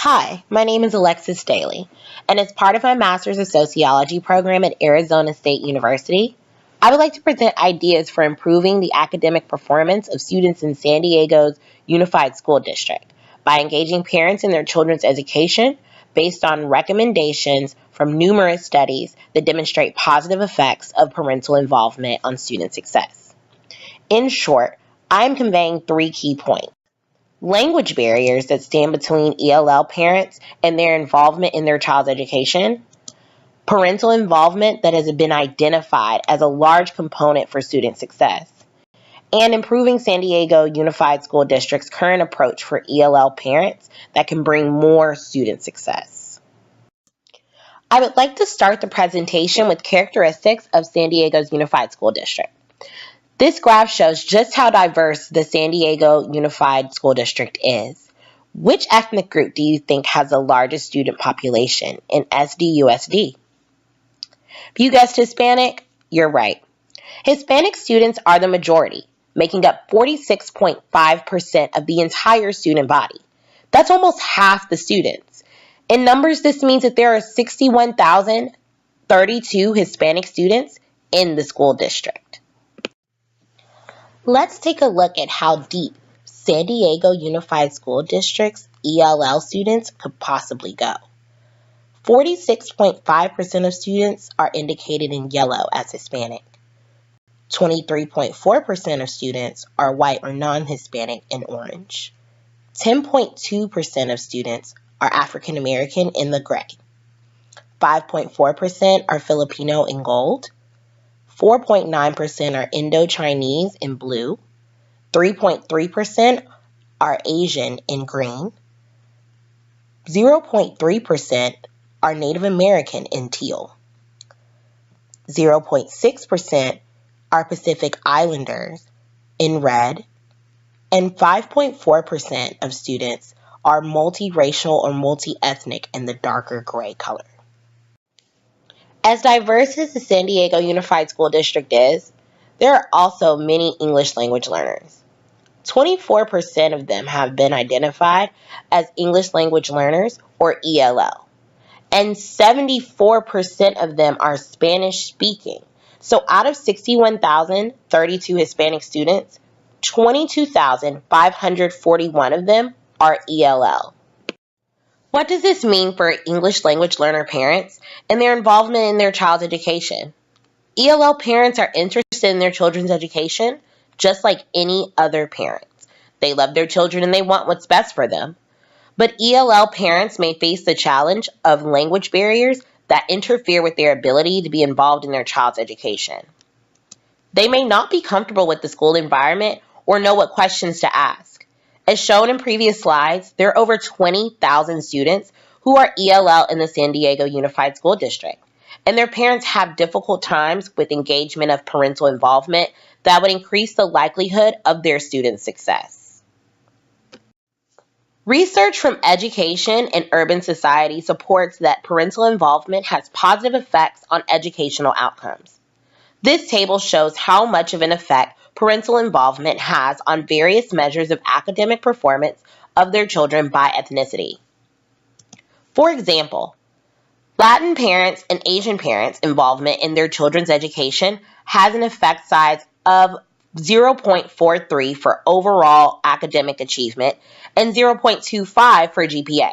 Hi, my name is Alexis Daly, and as part of my Master's of Sociology program at Arizona State University, I would like to present ideas for improving the academic performance of students in San Diego's Unified School District by engaging parents in their children's education based on recommendations from numerous studies that demonstrate positive effects of parental involvement on student success. In short, I am conveying three key points. Language barriers that stand between ELL parents and their involvement in their child's education, parental involvement that has been identified as a large component for student success, and improving San Diego Unified School District's current approach for ELL parents that can bring more student success. I would like to start the presentation with characteristics of San Diego's Unified School District. This graph shows just how diverse the San Diego Unified School District is. Which ethnic group do you think has the largest student population in SDUSD? If you guessed Hispanic, you're right. Hispanic students are the majority, making up 46.5% of the entire student body. That's almost half the students. In numbers, this means that there are 61,032 Hispanic students in the school district. Let's take a look at how deep San Diego Unified School District's ELL students could possibly go. 46.5% of students are indicated in yellow as Hispanic. 23.4% of students are white or non-Hispanic in orange. 10.2% of students are African American in the gray. 5.4% are Filipino in gold. 4.9% are Indo-Chinese in blue, 3.3% are Asian in green, 0.3% are Native American in teal, 0.6% are Pacific Islanders in red, and 5.4% of students are multiracial or multi-ethnic in the darker gray color. As diverse as the San Diego Unified School District is, there are also many English language learners. 24% of them have been identified as English language learners or ELL, and 74% of them are Spanish speaking. So out of 61,032 Hispanic students, 22,541 of them are ELL. What does this mean for English language learner parents and their involvement in their child's education? ELL parents are interested in their children's education just like any other parents. They love their children and they want what's best for them. But ELL parents may face the challenge of language barriers that interfere with their ability to be involved in their child's education. They may not be comfortable with the school environment or know what questions to ask. As shown in previous slides, there are over 20,000 students who are ELL in the San Diego Unified School District, and their parents have difficult times with engagement of parental involvement that would increase the likelihood of their students' success. Research from education and urban society supports that parental involvement has positive effects on educational outcomes. This table shows how much of an effect parental involvement has on various measures of academic performance of their children by ethnicity. For example, Latin parents and Asian parents' involvement in their children's education has an effect size of 0.43 for overall academic achievement and 0.25 for GPA.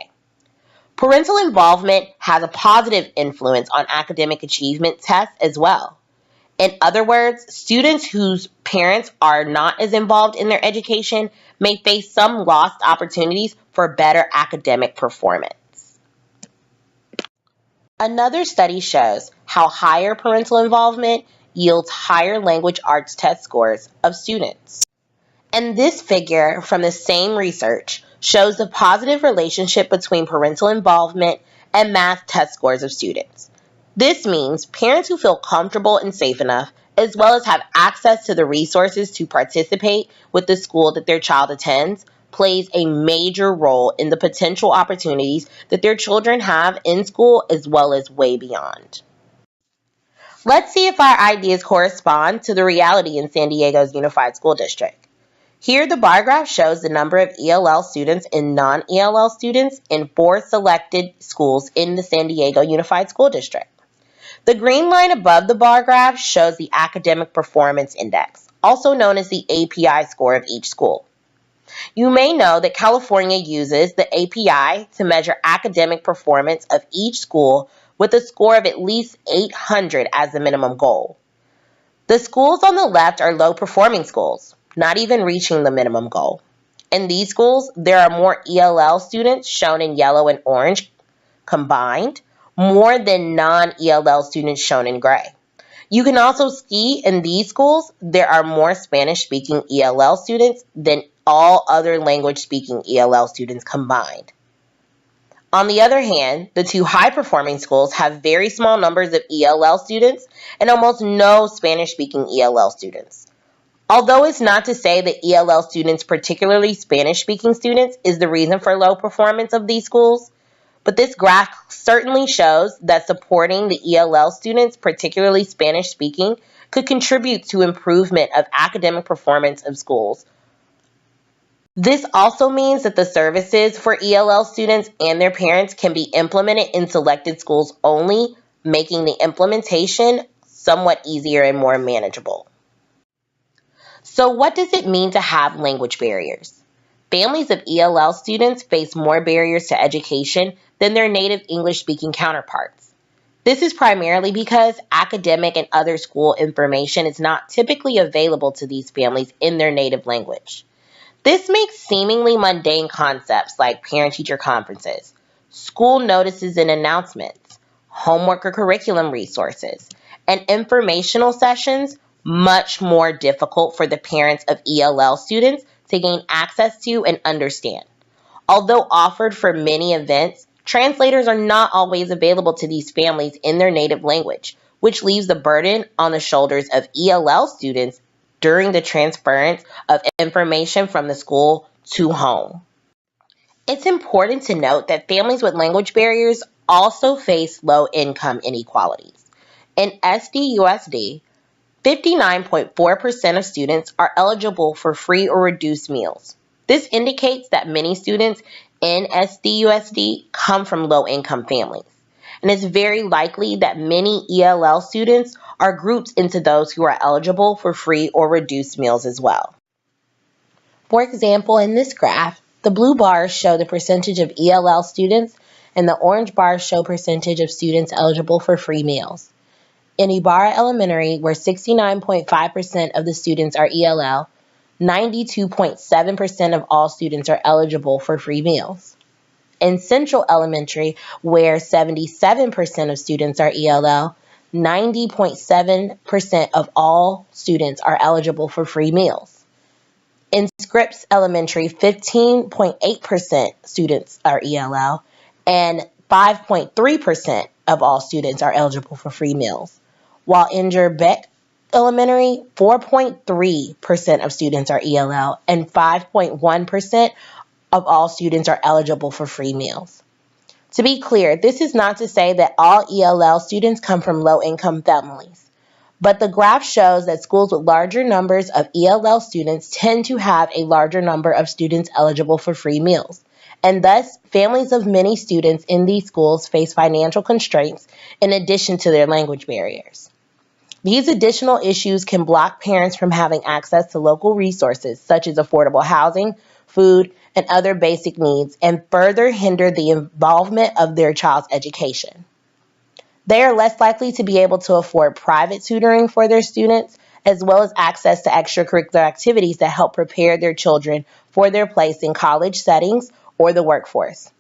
Parental involvement has a positive influence on academic achievement tests as well. In other words, students whose parents are not as involved in their education may face some lost opportunities for better academic performance. Another study shows how higher parental involvement yields higher language arts test scores of students. And this figure from the same research shows the positive relationship between parental involvement and math test scores of students. This means parents who feel comfortable and safe enough, as well as have access to the resources to participate with the school that their child attends, plays a major role in the potential opportunities that their children have in school as well as way beyond. Let's see if our ideas correspond to the reality in San Diego's Unified School District. Here, the bar graph shows the number of ELL students and non-ELL students in 4 selected schools in the San Diego Unified School District. The green line above the bar graph shows the Academic Performance Index, also known as the API score of each school. You may know that California uses the API to measure academic performance of each school with a score of at least 800 as the minimum goal. The schools on the left are low-performing schools, not even reaching the minimum goal. In these schools, there are more ELL students, shown in yellow and orange combined, more than non-ELL students, shown in gray. You can also see in these schools, there are more Spanish-speaking ELL students than all other language-speaking ELL students combined. On the other hand, the 2 high-performing schools have very small numbers of ELL students and almost no Spanish-speaking ELL students. Although it's not to say that ELL students, particularly Spanish-speaking students, is the reason for low performance of these schools, but this graph certainly shows that supporting the ELL students, particularly Spanish-speaking, could contribute to improvement of academic performance of schools. This also means that the services for ELL students and their parents can be implemented in selected schools only, making the implementation somewhat easier and more manageable. So what does it mean to have language barriers? Families of ELL students face more barriers to education than their native English-speaking counterparts. This is primarily because academic and other school information is not typically available to these families in their native language. This makes seemingly mundane concepts like parent-teacher conferences, school notices and announcements, homework or curriculum resources, and informational sessions much more difficult for the parents of ELL students to gain access to and understand. Although offered for many events, translators are not always available to these families in their native language, which leaves the burden on the shoulders of ELL students during the transference of information from the school to home. It's important to note that families with language barriers also face low-income inequalities. In SDUSD, 59.4% of students are eligible for free or reduced meals. This indicates that many students in SDUSD come from low-income families, and it's very likely that many ELL students are grouped into those who are eligible for free or reduced meals as well. For example, in this graph, the blue bars show the percentage of ELL students and the orange bars show percentage of students eligible for free meals. In Ibarra Elementary, where 69.5% of the students are ELL, 92.7% of all students are eligible for free meals. In Central Elementary, where 77% of students are ELL, 90.7% of all students are eligible for free meals. In Scripps Elementary, 15.8% students are ELL, and 5.3% of all students are eligible for free meals. While in Gerbeck Elementary, 4.3% of students are ELL, and 5.1% of all students are eligible for free meals. To be clear, this is not to say that all ELL students come from low-income families, but the graph shows that schools with larger numbers of ELL students tend to have a larger number of students eligible for free meals, and thus families of many students in these schools face financial constraints in addition to their language barriers. These additional issues can block parents from having access to local resources such as affordable housing, food, and other basic needs, and further hinder the involvement of their child's education. They are less likely to be able to afford private tutoring for their students, as well as access to extracurricular activities that help prepare their children for their place in college settings or the workforce.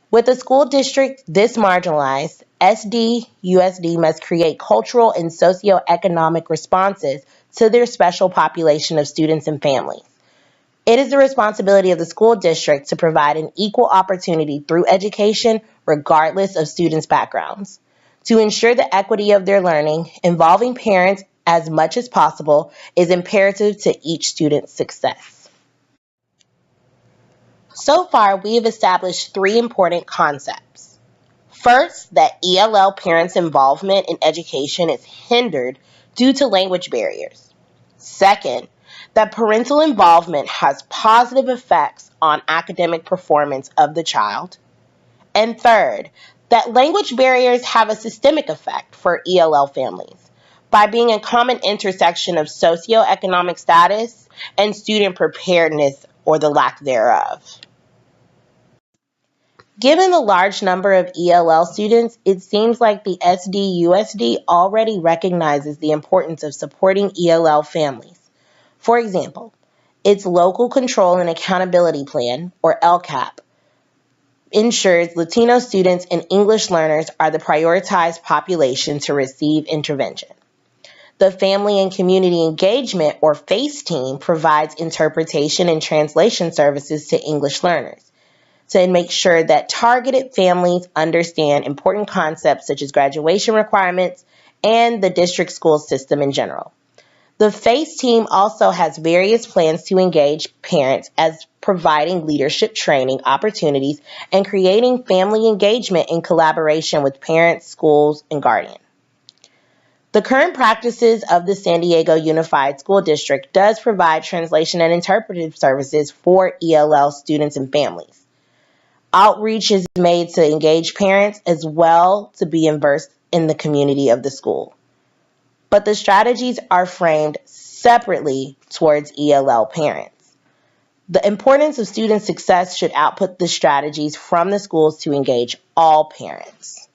With a school district this marginalized, SDUSD must create cultural and socioeconomic responses to their special population of students and families. It is the responsibility of the school district to provide an equal opportunity through education regardless of students' backgrounds. To ensure the equity of their learning, involving parents as much as possible is imperative to each student's success. So far, we have established 3 important concepts. First, that ELL parents' involvement in education is hindered due to language barriers. Second, that parental involvement has positive effects on academic performance of the child. And third, that language barriers have a systemic effect for ELL families by being a common intersection of socioeconomic status and student preparedness or the lack thereof. Given the large number of ELL students, it seems like the SDUSD already recognizes the importance of supporting ELL families. For example, its Local Control and Accountability Plan, or LCAP, ensures Latino students and English learners are the prioritized population to receive intervention. The Family and Community Engagement, or FACE team, provides interpretation and translation services to English learners to make sure that targeted families understand important concepts such as graduation requirements and the district school system in general. The FACE team also has various plans to engage parents as providing leadership training opportunities and creating family engagement in collaboration with parents, schools, and guardians. The current practices of the San Diego Unified School District does provide translation and interpretive services for ELL students and families. Outreach is made to engage parents as well to be immersed in the community of the school. But the strategies are framed separately towards ELL parents. The importance of student success should output the strategies from the schools to engage all parents.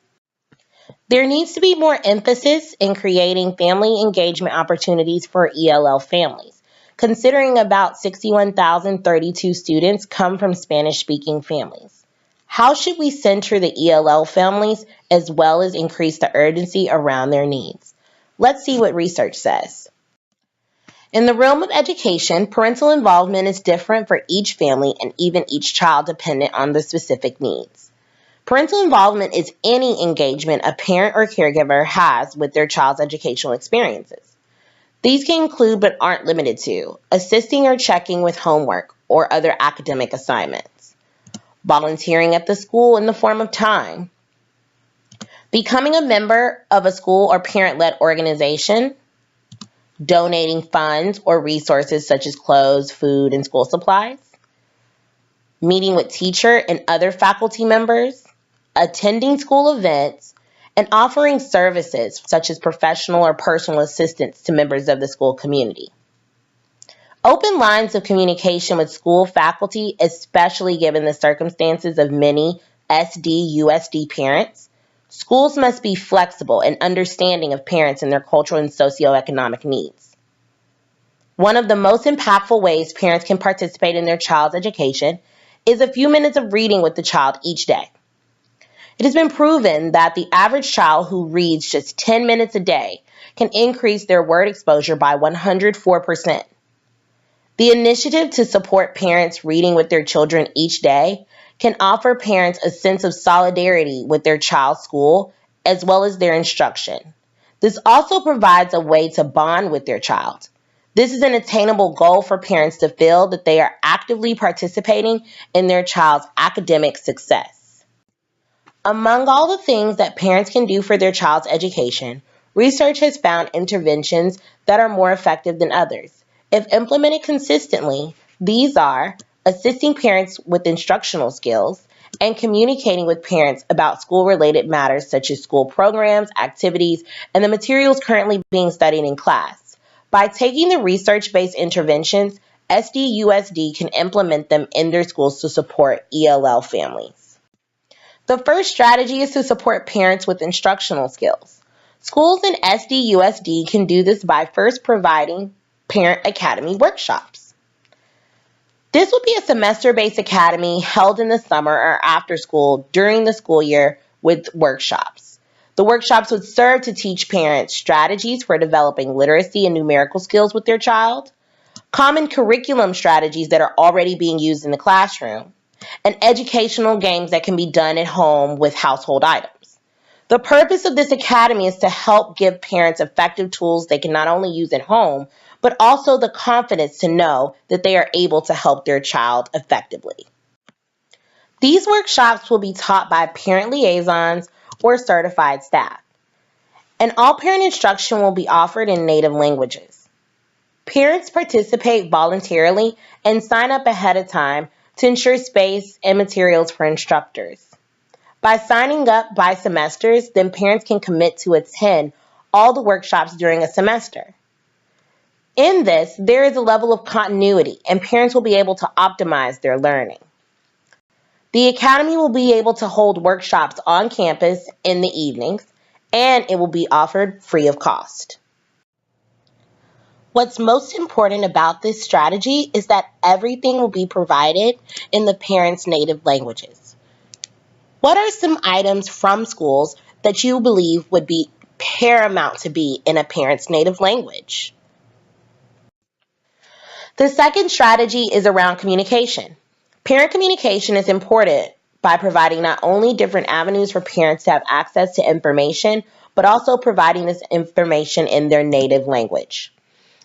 There needs to be more emphasis in creating family engagement opportunities for ELL families, considering about 61,032 students come from Spanish-speaking families. How should we center the ELL families as well as increase the urgency around their needs? Let's see what research says. In the realm of education, parental involvement is different for each family and even each child dependent on the specific needs. Parental involvement is any engagement a parent or caregiver has with their child's educational experiences. These can include but aren't limited to assisting or checking with homework or other academic assignments, volunteering at the school in the form of time, becoming a member of a school or parent-led organization, donating funds or resources such as clothes, food, and school supplies, meeting with teacher and other faculty members, attending school events, and offering services such as professional or personal assistance to members of the school community. Open lines of communication with school faculty, especially given the circumstances of many SDUSD parents. Schools must be flexible and understanding of parents and their cultural and socioeconomic needs. One of the most impactful ways parents can participate in their child's education is a few minutes of reading with the child each day. It has been proven that the average child who reads just 10 minutes a day can increase their word exposure by 104%. The initiative to support parents reading with their children each day can offer parents a sense of solidarity with their child's school as well as their instruction. This also provides a way to bond with their child. This is an attainable goal for parents to feel that they are actively participating in their child's academic success. Among all the things that parents can do for their child's education, research has found interventions that are more effective than others. If implemented consistently, these are assisting parents with instructional skills and communicating with parents about school-related matters such as school programs, activities, and the materials currently being studied in class. By taking the research-based interventions, SDUSD can implement them in their schools to support ELL families. The first strategy is to support parents with instructional skills. Schools in SDUSD can do this by first providing Parent Academy workshops. This would be a semester-based academy held in the summer or after school during the school year with workshops. The workshops would serve to teach parents strategies for developing literacy and numerical skills with their child, common curriculum strategies that are already being used in the classroom, and educational games that can be done at home with household items. The purpose of this academy is to help give parents effective tools they can not only use at home, but also the confidence to know that they are able to help their child effectively. These workshops will be taught by parent liaisons or certified staff, and all parent instruction will be offered in native languages. Parents participate voluntarily and sign up ahead of time to ensure space and materials for instructors. By signing up by semesters, then parents can commit to attend all the workshops during a semester. In this, there is a level of continuity, and parents will be able to optimize their learning. The Academy will be able to hold workshops on campus in the evenings, and it will be offered free of cost. What's most important about this strategy is that everything will be provided in the parents' native languages. What are some items from schools that you believe would be paramount to be in a parent's native language? The second strategy is around communication. Parent communication is important by providing not only different avenues for parents to have access to information, but also providing this information in their native language.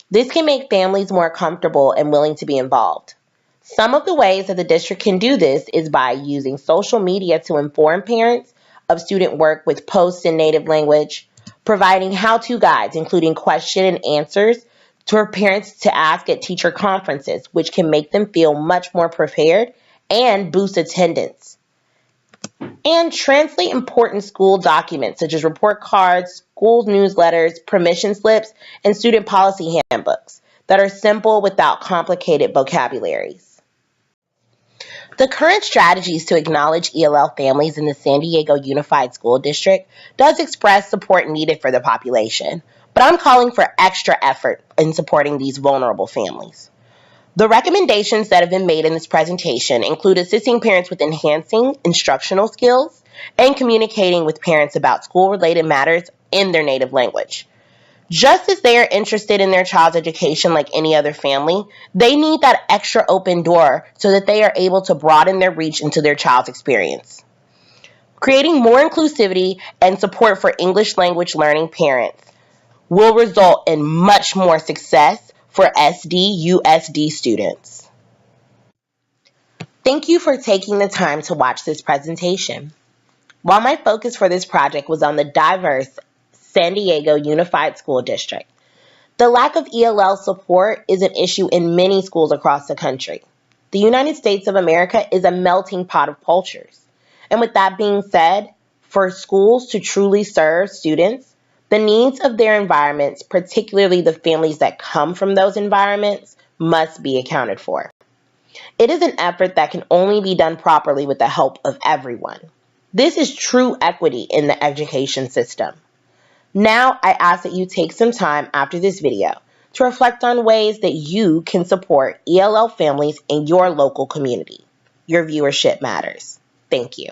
This can make families more comfortable and willing to be involved. Some of the ways that the district can do this is by using social media to inform parents of student work with posts in native language, providing how-to guides, including question and answers for parents to ask at teacher conferences, which can make them feel much more prepared and boost attendance. And translate important school documents such as report cards, school newsletters, permission slips, and student policy handbooks that are simple without complicated vocabularies. The current strategies to acknowledge ELL families in the San Diego Unified School District does express support needed for the population, but I'm calling for extra effort in supporting these vulnerable families. The recommendations that have been made in this presentation include assisting parents with enhancing instructional skills and communicating with parents about school-related matters in their native language. Just as they are interested in their child's education like any other family, they need that extra open door so that they are able to broaden their reach into their child's experience. Creating more inclusivity and support for English language learning parents will result in much more success for SD-USD students. Thank you for taking the time to watch this presentation. While my focus for this project was on the diverse San Diego Unified School District, the lack of ELL support is an issue in many schools across the country. The United States of America is a melting pot of cultures. And with that being said, for schools to truly serve students, the needs of their environments, particularly the families that come from those environments, must be accounted for. It is an effort that can only be done properly with the help of everyone. This is true equity in the education system. Now, I ask that you take some time after this video to reflect on ways that you can support ELL families in your local community. Your viewership matters. Thank you.